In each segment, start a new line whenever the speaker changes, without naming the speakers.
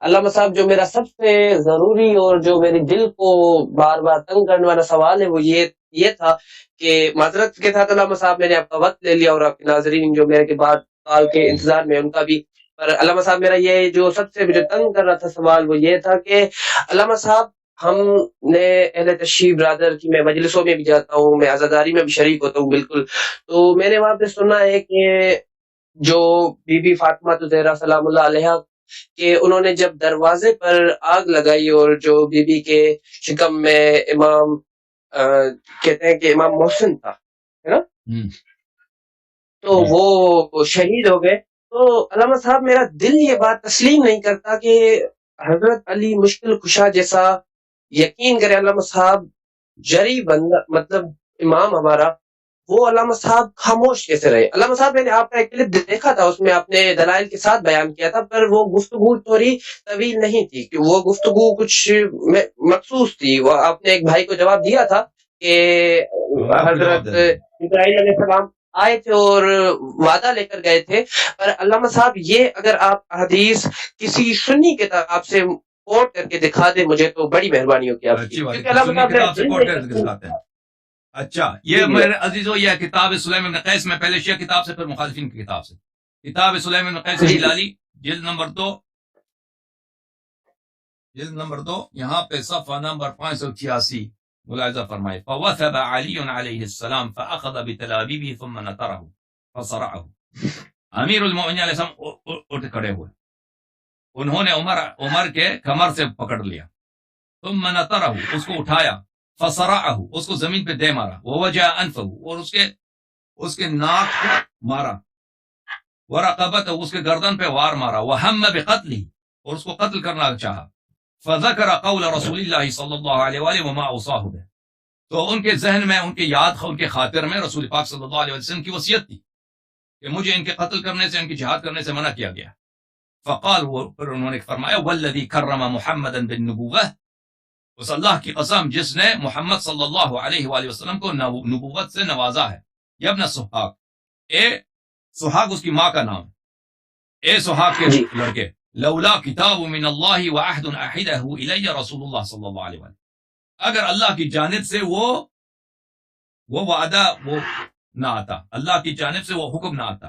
علامہ صاحب جو میرا سب سے ضروری اور جو میرے دل کو بار بار تنگ کرنے والا سوال ہے وہ یہ تھا کہ معذرت کے ساتھ علامہ صاحب میں نے آپ کا وقت لے لیا اور آپ کے ناظرین جو میرے کے بعد کال کے انتظار میں ان کا بھی، پر علامہ صاحب میرا یہ جو سب سے مجھے تنگ کر رہا تھا سوال وہ یہ تھا کہ علامہ صاحب ہم نے اہل تشیع برادر کی میں مجلسوں میں بھی جاتا ہوں، میں عزاداری میں بھی شریک ہوتا ہوں بالکل، تو میں نے وہاں پہ سنا ہے کہ جو بی بی فاطمہ زہرا سلام اللہ علیہ کہ انہوں نے جب دروازے پر آگ لگائی اور جو بی بی کے شکم میں امام کہتے ہیں کہ امام محسن تھا ہے نا، تو وہ شہید ہو گئے، تو علامہ صاحب میرا دل یہ بات تسلیم نہیں کرتا کہ حضرت علی مشکل کشا جیسا، یقین کرے علامہ صاحب جری بندہ مطلب امام ہمارا، وہ علامہ صاحب خاموش کیسے رہے؟ علامہ صاحب میں نے آپ کا ایک کلپ دیکھا تھا، اس میں آپ نے دلائل کے ساتھ بیان کیا تھا، پر وہ گفتگو تھوڑی طویل نہیں تھی، کہ وہ گفتگو کچھ مخصوص تھی، وہ آپ نے ایک بھائی کو جواب دیا تھا کہ حضرت اسرائیل علیہ السلام آئے تھے اور وعدہ لے کر گئے تھے، پر علامہ صاحب یہ اگر آپ حدیث کسی سنی کتاب سے کوٹ کر کے دکھا دیں مجھے تو بڑی مہربانی ہوگی آپ کی، کیونکہ علامہ صاحب
اچھا یہ میرے عزیزو یہ کتاب سلیم بن قیس میں پہلے شیعہ کتاب سے پھر مخالفین کی کتاب سے، کتاب سلیم بن قیس ہلالی جلد نمبر 2 یہاں پہ صفحہ نمبر 586 ملاحظہ فرمائے فوثب علی علیہ السلام فاخذ بتلابیبه ثم نطره فصرعه، امیر المؤمنین علیہ السلام اٹھ کھڑے ہوئے، انہوں نے عمر کے کمر سے پکڑ لیا، ثم نطره اس کو اٹھایا، فصرعه اس کو زمین پہ دے مارا، ووجع انفه اور اس کے ناک کو مارا، ورقبته اس کے گردن پہ وار مارا، وهم بقتله اور اس کو قتل کرنا چاہا، فذكر قول رسول اللہ صلی اللہ علیہ وآلہ وما اوصاه به، تو ان کے ذہن میں ان کے خاطر میں رسول پاک صلی اللہ علیہ وسلم کی وصیت تھی کہ مجھے ان کے قتل کرنے سے، ان کی جہاد کرنے سے منع کیا گیا۔ فقال پھر انہوں نے فرمایا والذی کرم محمدا بالنبوہ، اس اللہ کی قسم جس نے محمد صلی اللہ علیہ وآلہ وسلم کو نبوت سے نوازا ہے، یا ابن سحاق، اے سحاق اس کی ماں کا نام، اے سحاق کے لڑکے، لولا کتاب من اللہ وعہد احدہ الی رسول اللہ صلی اللہ علیہ وسلم، اگر اللہ کی جانب سے وہ وعدہ وہ نہ آتا، اللہ کی جانب سے وہ حکم نہ آتا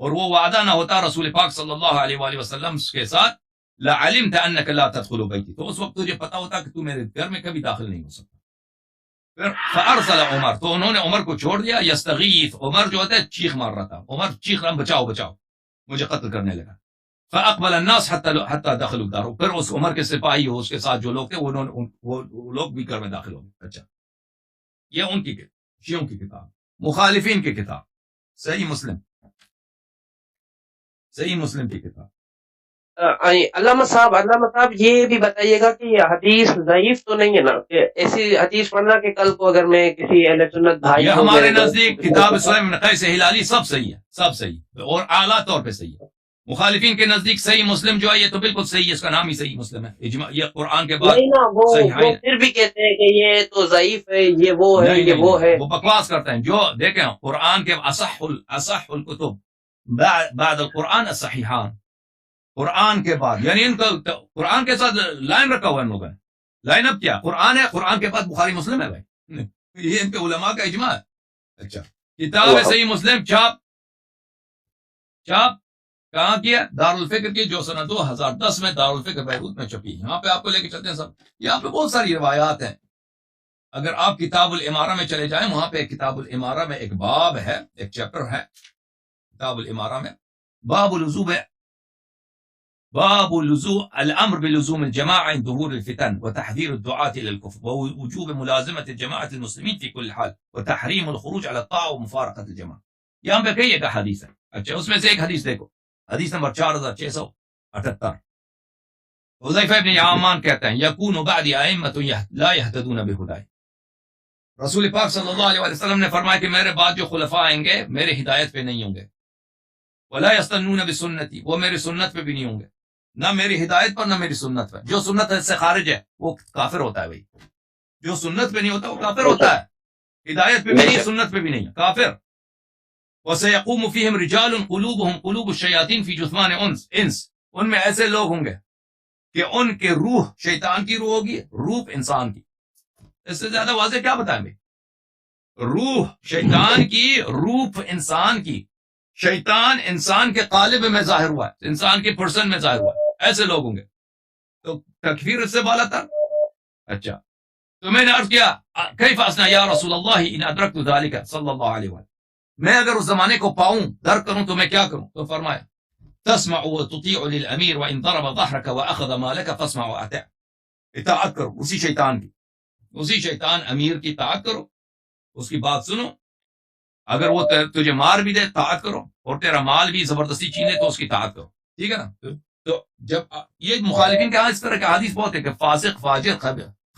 اور وہ وعدہ نہ ہوتا رسول پاک صلی اللہ علیہ وآلہ وسلم کے ساتھ، لعلمت انک لا تدخل بیتی، تو اس وقت تجھے پتا ہوتا کہ تو میرے گھر میں کبھی داخل نہیں ہو سکتا۔ پھر فارسل عمر، تو انہوں نے عمر کو چھوڑ دیا، یستغیث، عمر جو ہوتا ہے چیخ مار رہا تھا، عمر چیخ رہا بچاؤ بچاؤ، مجھے قتل کرنے لگا۔ فاقبل الناس حتى دخلوا الدار، پھر اس عمر کے سپاہی ہو اس کے ساتھ جو لوگ تھے وہ لوگ بھی گھر میں داخل ہو گئے۔ اچھا یہ ان کی شیعوں کی کتاب، مخالفین کی کتاب صحیح مسلم کی کتاب۔
علامہ صاحب یہ بھی بتائیے گا کہ یہ حدیث ضعیف تو نہیں ہے نا، کہ ایسی حدیث پڑھنا کہ کل کو اگر میں کسی اہل سنت بھائی،
یہ ہمارے نزدیک کتاب سلیم بن قیس ہلالی سب صحیح ہے، سب صحیح اور اعلیٰ طور پہ صحیح ہے۔ مخالفین کے نزدیک صحیح مسلم جو ہے یہ تو بالکل صحیح ہے، اس کا نام ہی صحیح مسلم ہے، اجماع، یہ قرآن کے بعد
وہ پھر بھی کہتے ہیں کہ یہ تو ضعیف ہے، یہ وہ ہے، یہ وہ ہے،
وہ بکواس کرتے ہیں۔ جو دیکھیں قرآن کے اصح الکتب بعد القرآن الصحیحان، قرآن کے بعد، یعنی ان کا قرآن کے ساتھ لائن رکھا ہوا ہے ان لوگوں نے، لائن اپ کیا قرآن ہے، قرآن کے بعد بخاری مسلم ہے بھائی، یہ ان کے علماء کا اجماع ہے۔ اچھا کتاب صحیح مسلم چھاپ کہاں کیا؟ دارالفکر کی، جو سنہ 2010 میں دارالفکر بیروت میں چھپی، یہاں پہ آپ کو لے کے چلتے ہیں سب، یہاں پہ بہت ساری روایات ہیں۔ اگر آپ کتاب الامارہ میں چلے جائیں، وہاں پہ کتاب الامارہ میں ایک باب ہے، ایک چیپٹر ہے کتاب الامارہ میں، باب لزوم الامر بلزوم الجماعة عند ظهور الفتن وتحذير الدعاة الى الكفر ووجوب ملازمة جماعة المسلمين في كل حال وتحريم الخروج على الطاعة ومفارقة الجماعة، یہاں پہ کئی ایک حدیث ہے۔ اچھا اس میں سے ایک حدیث دیکھو، حدیث نمبر 4678، حذیفہ ابن یمان کہتے ہیں یکون بعد ائمۃ لا يهتدون بہدائی، رسول پاک صلی اللہ علیہ وسلم نے فرمایا کہ میرے بعد جو خلفاء آئیں گے میرے ہدایت پہ نہیں ہوں گے، ولا يستنون بسنتی، وہ میری سنت پہ بھی نہیں ہوں گے، نہ میری ہدایت پر نہ میری سنت پر، جو سنت سے خارج ہے وہ کافر ہوتا ہے بھائی، جو سنت پہ نہیں ہوتا وہ کافر ہوتا ہے، ہدایت پہ بھی نہیں، سنت پہ بھی نہیں، کافر۔ وَسَيَقُومُ فِيهِمْ رِجَالٌ قُلُوبُهُمْ قُلُوبُ الشَّيَاطِينِ فِي جُثْمَانِ انس، ان میں ایسے لوگ ہوں گے کہ ان کے روح شیطان کی روح ہوگی، روح انسان کی. اس سے زیادہ واضح کیا بتائیں بھائی؟ روح شیطان کی، روح انسان کی. شیطان انسان کے قالب میں ظاہر ہوا ہے، انسان کے پرسن میں ظاہر ہوا ہے. ایسے لوگ ہوں گے تو تکفیر اس سے بالا تر. اچھا تو میں نے عرض کیا کیف اصنع یا رسول اللہ ان ادرکت ذلک صلی اللہ علیہ وسلم، میں اگر اس زمانے کو پاؤں درک کروں تو میں کیا کروں؟ تو فرمایا تسمع وتطيع للامیر وان ضرب ظهرك واخذ مالك فاسمع واطع. اطاعت کرو اسی شیطان کی، اسی شیطان امیر کی اطاعت کرو، اس کی بات سنو. اگر وہ تجھے مار بھی دے اطاعت کرو، اور تیرا مال بھی زبردستی چھینے تو اس کی اطاعت کرو. ٹھیک ہے نا؟ تو جب یہ مخالفین کا اس طرح کا حدیث بہت ہے کہ فاسق فاجر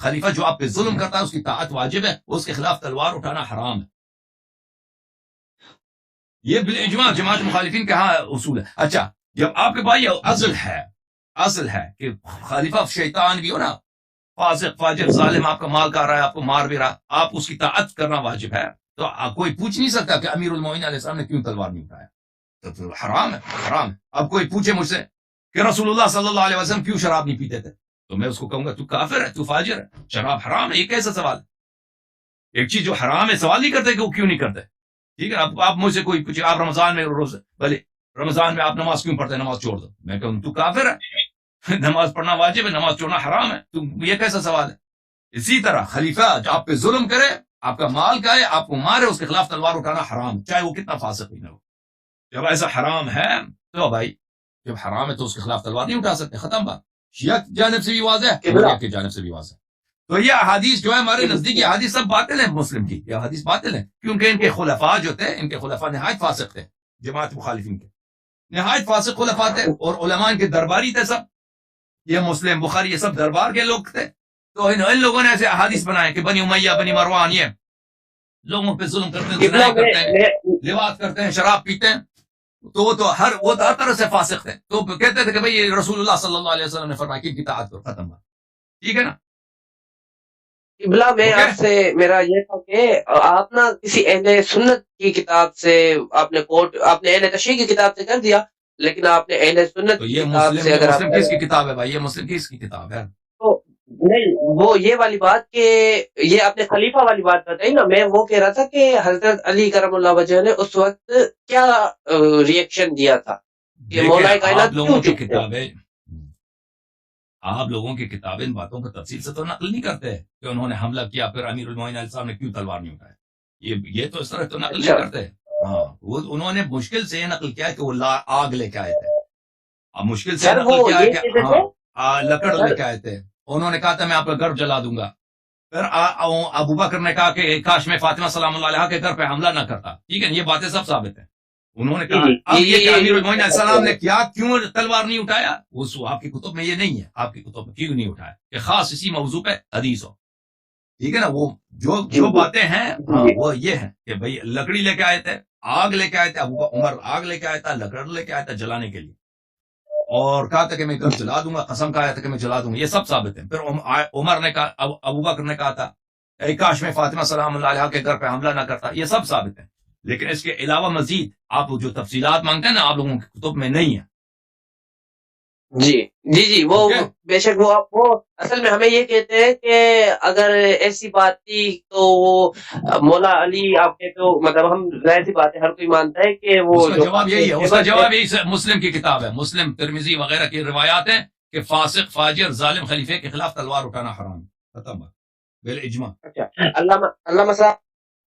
خلیفہ جو آپ پہ ظلم کرتا ہے اس کی اطاعت واجب ہے، اس کے خلاف تلوار اٹھانا حرام ہے. یہ بالاجماع جماعت مخالفین کا اصول ہے. اچھا جب آپ کے پاس یہ اصل ہے کہ خلیفہ شیطان بھی ہو نا، فاسق فاجر ظالم آپ کا مال کھا رہا ہے، آپ کو مار بھی رہا، آپ اس کی اطاعت کرنا واجب ہے، تو کوئی پوچھ نہیں سکتا کہ امیر المومنین علیہ السلام نے کیوں تلوار نہیں اٹھایا. تو حرام ہے، حرام ہے. اب کوئی پوچھے مجھ سے کہ رسول اللہ صلی اللہ علیہ وسلم کیوں شراب نہیں پیتے تھے، تو میں اس کو کہوں گا تو کافر ہے، تو فاجر ہے، شراب حرام ہے. یہ کیسا سوال ہے؟ ایک چیز جو حرام ہے سوال نہیں کرتے کہ وہ کیوں نہیں کرتے. ٹھیک ہے، آپ مجھ سے کوئی پوچھے آپ رمضان میں روزہ، بھلے رمضان میں آپ نماز کیوں پڑھتے ہیں، نماز چھوڑ دو، میں کہوں تو کافر ہے، نماز پڑھنا واجب ہے، نماز چھوڑنا حرام ہے. تو یہ کیسا سوال ہے؟ اسی طرح خلیفہ جو آپ پہ ظلم کرے، آپ کا مال کھائے، آپ کو مارے، اس کے خلاف تلوار اٹھانا حرام، چاہے وہ کتنا فاسق ہی نہ ہو. جب ایسا حرام ہے تو بھائی جب حرام ہے تو اس کے خلاف تلوار نہیں اٹھا سکتے. ختم بات. شیعہ کی جانب سے بھی واضح ہے، شیعہ کی جانب سے بھی واضح ہے. تو یہ احادیث جو ہے ہمارے نزدیک، یہ احادیث سب باطل ہیں مسلم کی، یہ احادیث باطل ہیں، کیونکہ ان کے خلفاء جو تھے، ان کے خلفاء نہایت فاسق تھے. جماعت مخالفین کے نہایت فاسق خلفاء تھے، اور علماء ان کے درباری تھے سب. یہ مسلم بخاری یہ سب دربار کے لوگ تھے. تو ان لوگوں نے ایسے احادیث بنائے کہ بنی امیہ بنی مروان یہ لوگوں پہ ظلم کرتے ہیں، زنا کرتے ہیں، لواط کرتے ہیں، شراب پیتے ہیں. تو وہ تو ہر طرح سے فاسق تھے. تو کہتے تھے کہ بھئی رسول اللہ صلی اللہ علیہ وسلم نے فرمایا کہ اطاعت کرو. ختم بات. ٹھیک ہے نا؟
قبلہ میں آپ سے میرا یہ تھا کہ آپ نا کسی اہل سنت کی کتاب سے آپ نے اہل تشریح کی کتاب سے کر دیا، لیکن آپ نے اہل سنت کی کتاب سے اگر
مسلم کس کی کتاب ہے بھائی؟ یہ مسلم کس کی کتاب ہے؟
تو نہیں، وہ یہ والی بات کہ یہ اپنے خلیفہ والی بات بتائی نا، میں وہ کہہ رہا تھا کہ حضرت علی کرم اللہ وجہ نے اس وقت کیا ریئیکشن دیا تھا کہ مولا کائنات
لوگوں کی کتابیں، آپ لوگوں کی کتابیں ان باتوں کو تفصیل سے تو نقل نہیں کرتے کہ انہوں نے حملہ کیا پھر امیر المومنین علیہ السلام نے کیوں تلوار نہیں اٹھایا. یہ تو اس طرح تو نقل نہیں کرتے. ہاں وہ انہوں نے مشکل سے یہ نقل کیا کہ وہ آگ لے کے آئے تھے. اب مشکل سے نقل کیا ہے کہ لکڑ لے کے آئے تھے. انہوں نے کہا تھا میں آپ کا گھر جلا دوں گا. پھر ابو بکر نے کہا کہ کاش میں فاطمہ سلام اللہ علیہ کے گھر پہ حملہ نہ کرتا. ٹھیک ہے، یہ باتیں سب ثابت ہیں. انہوں نے کہا اب یہ کہ امیر المومنین علیہ السلام نے کیا کیوں تلوار نہیں اٹھایا، وہ آپ کی کتب میں یہ نہیں ہے. آپ کی کتب میں کیوں نہیں اٹھایا کہ خاص اسی موضوع پہ حدیث ہو. ٹھیک ہے نا؟ وہ جو باتیں ہیں وہ یہ ہیں کہ بھئی لکڑی لے کے آئے تھے، آگ لے کے آئے تھے. عمر آگ لے کے آیا تھا، لکڑ لے کے آیا تھا جلانے کے لیے، اور کہا تھا کہ میں گھر جلا دوں گا، قسم کھایا تھا کہ میں جلا دوں گا. یہ سب ثابت ہیں. پھر عمر نے کہا، ابو بکر نے کہا تھا اے کاش میں فاطمہ سلام اللہ علیہ کے گھر پہ حملہ نہ کرتا. یہ سب ثابت ہیں. لیکن اس کے علاوہ مزید آپ جو تفصیلات مانگتے ہیں نا، آپ لوگوں کی کتب میں نہیں ہے.
جی وہ بے شک وہ اصل میں ہمیں یہ کہتے ہیں کہ اگر ایسی بات تھی تو وہ مولا علی آپ کے تو مطلب ہم ظاہر سی بات ہے ہر کوئی مانتا ہے کہ وہ
اس کا جواب یہی ہے. اس کا جواب یہی مسلم کی کتاب ہے، مسلم ترمذی وغیرہ کی روایات ہیں کہ فاسق فاجر ظالم خلیفے کے خلاف تلوار اٹھانا حرام. ختم بالاجماع.
اچھا علامہ صاحب